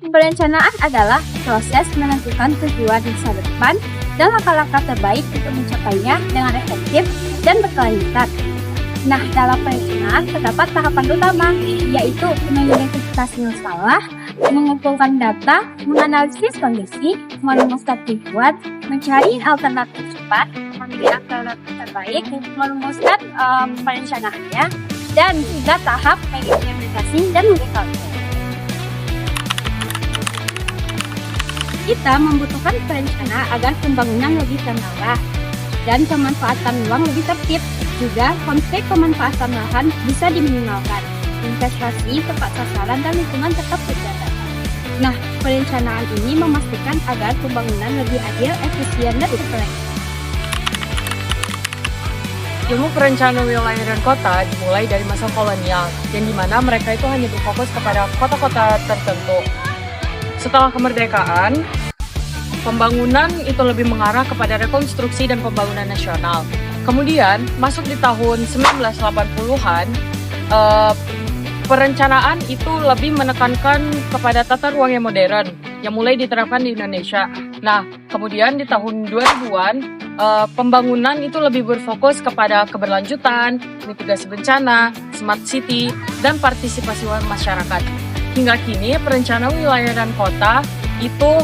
Perencanaan adalah proses menentukan tujuan masa depan dan langkah-langkah terbaik untuk mencapainya dengan efektif dan berkelanjutan. Nah, dalam perencanaan terdapat tahapan utama, yaitu mengidentifikasi masalah, mengumpulkan data, menganalisis kondisi, merumuskan tujuan, mencari alternatif cepat, memilih alternatif terbaik, merumuskan perencanaannya, dan juga tahap mengimplementasi dan mengevaluasi. Kita membutuhkan perencana agar pembangunan lebih terarah dan pemanfaatan ruang lebih tertib. Juga konflik pemanfaatan lahan bisa diminimalkan. Investasi tepat sasaran dan lingkungan tetap terjaga. Nah, perencanaan ini memastikan agar pembangunan lebih adil, efisien, dan berkelanjutan. Ilmu perencanaan wilayah dan kota dimulai dari masa kolonial, yang dimana mereka itu hanya berfokus kepada kota-kota tertentu. Setelah kemerdekaan, pembangunan itu lebih mengarah kepada rekonstruksi dan pembangunan nasional. Kemudian, masuk di tahun 1980-an, perencanaan itu lebih menekankan kepada tata ruang yang modern, yang mulai diterapkan di Indonesia. Nah, kemudian di tahun 2000-an, pembangunan itu lebih berfokus kepada keberlanjutan, mitigasi bencana, smart city, dan partisipasi masyarakat. Hingga kini, perencanaan wilayah dan kota itu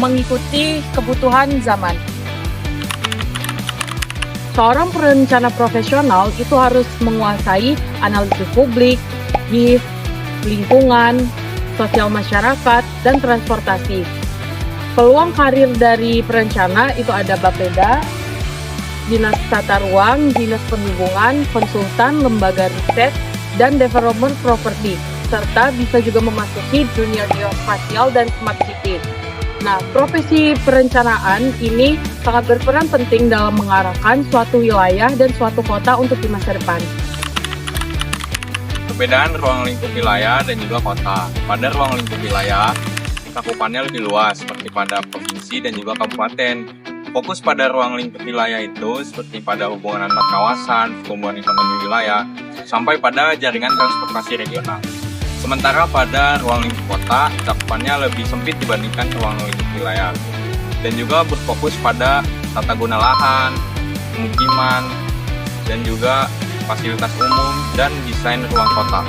mengikuti kebutuhan zaman. Seorang perencana profesional itu harus menguasai analisis publik, GIS, lingkungan, sosial masyarakat, dan transportasi. Peluang karir dari perencana itu ada Bapeda, Dinas Tata Ruang, Dinas Perhubungan, konsultan, lembaga riset, dan development property, serta bisa juga memasuki dunia geospasial dan smart city. Nah, profesi perencanaan ini sangat berperan penting dalam mengarahkan suatu wilayah dan suatu kota untuk di masa depan. Perbedaan ruang lingkup wilayah dan juga kota. Pada ruang lingkup wilayah, cakupannya lebih luas seperti pada provinsi dan juga kabupaten. Fokus pada ruang lingkup wilayah itu seperti pada hubungan antar kawasan, pertumbuhan ekonomi wilayah, sampai pada jaringan transportasi regional. Sementara pada ruang lingkup kota, cakupannya lebih sempit dibandingkan ruang lingkup wilayah. Dan juga berfokus pada tata guna lahan, pemukiman, dan juga fasilitas umum dan desain ruang kota.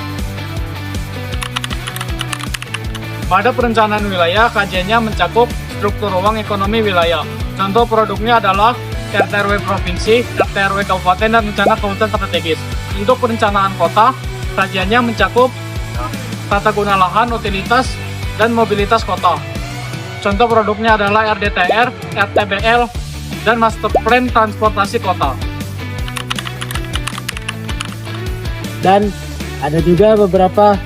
Pada perencanaan wilayah, kajiannya mencakup struktur ruang ekonomi wilayah. Contoh produknya adalah RT/RW provinsi, RT/RW kabupaten, dan rencana kawasan strategis. Untuk perencanaan kota, kajiannya mencakup tata guna lahan, utilitas, dan mobilitas kota. Contoh produknya adalah RDTR, RTBL, dan Master Plan Transportasi Kota. Dan ada juga beberapa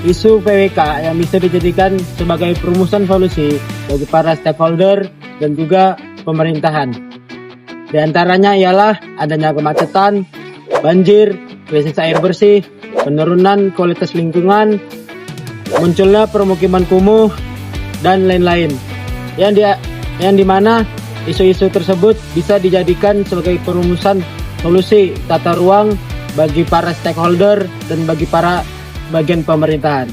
isu PWK yang bisa dijadikan sebagai perumusan solusi bagi para stakeholder dan juga pemerintahan. Di antaranya ialah adanya kemacetan, banjir, krisis air bersih, penurunan kualitas lingkungan, munculnya permukiman kumuh, dan lain-lain. Yang dimana isu-isu tersebut bisa dijadikan sebagai perumusan solusi tata ruang bagi para stakeholder dan bagi para bagian pemerintahan.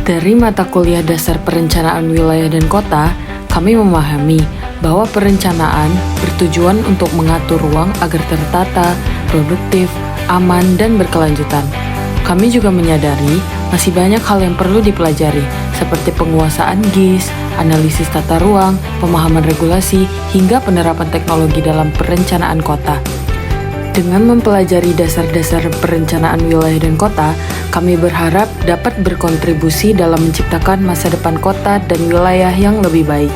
Dari mata kuliah dasar perencanaan wilayah dan kota, kami memahami bahwa perencanaan bertujuan untuk mengatur ruang agar tertata, produktif, aman, dan berkelanjutan. Kami juga menyadari masih banyak hal yang perlu dipelajari, seperti penguasaan GIS, analisis tata ruang, pemahaman regulasi, hingga penerapan teknologi dalam perencanaan kota. Dengan mempelajari dasar-dasar perencanaan wilayah dan kota, kami berharap dapat berkontribusi dalam menciptakan masa depan kota dan wilayah yang lebih baik.